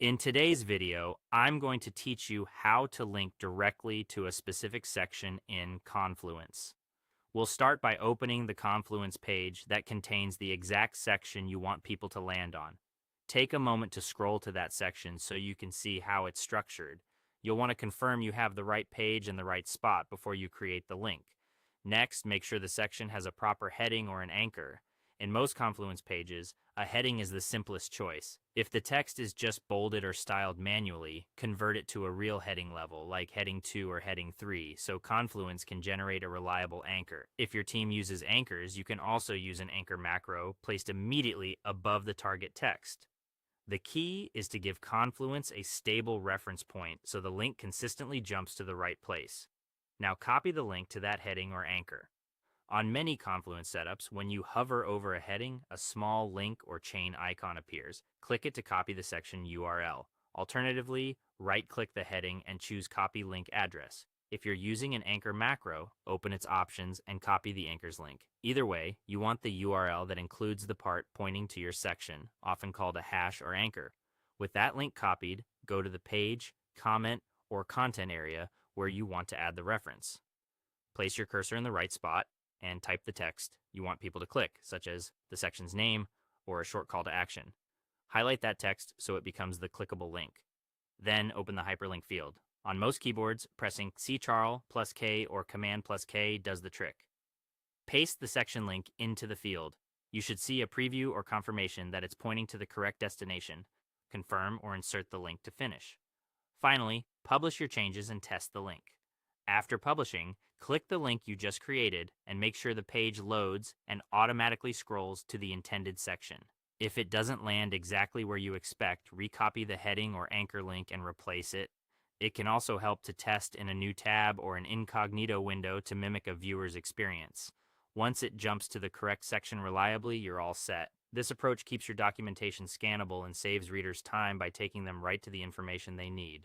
In today's video, I'm going to teach you how to link directly to a specific section in Confluence. We'll start by opening the Confluence page that contains the exact section you want people to land on. Take a moment to scroll to that section so you can see how it's structured. You'll want to confirm you have the right page in the right spot before you create the link. Next, make sure the section has a proper heading or an anchor. In most Confluence pages, a heading is the simplest choice. If the text is just bolded or styled manually, convert it to a real heading level, like heading 2 or heading 3, so Confluence can generate a reliable anchor. If your team uses anchors, you can also use an anchor macro placed immediately above the target text. The key is to give Confluence a stable reference point so the link consistently jumps to the right place. Now copy the link to that heading or anchor. On many Confluence setups, when you hover over a heading, a small link or chain icon appears. Click it to copy the section URL. Alternatively, right-click the heading and choose Copy Link Address. If you're using an anchor macro, open its options and copy the anchor's link. Either way, you want the URL that includes the part pointing to your section, often called a hash or anchor. With that link copied, go to the page, comment, or content area where you want to add the reference. Place your cursor in the right spot and type the text you want people to click, such as the section's name or a short call to action. Highlight that text so it becomes the clickable link. Then open the hyperlink field. On most keyboards, pressing Ctrl plus K or Command plus K does the trick. Paste the section link into the field. You should see a preview or confirmation that it's pointing to the correct destination. Confirm or insert the link to finish. Finally, publish your changes and test the link. After publishing, click the link you just created and make sure the page loads and automatically scrolls to the intended section. If it doesn't land exactly where you expect, recopy the heading or anchor link and replace it. It can also help to test in a new tab or an incognito window to mimic a viewer's experience. Once it jumps to the correct section reliably, you're all set. This approach keeps your documentation scannable and saves readers time by taking them right to the information they need.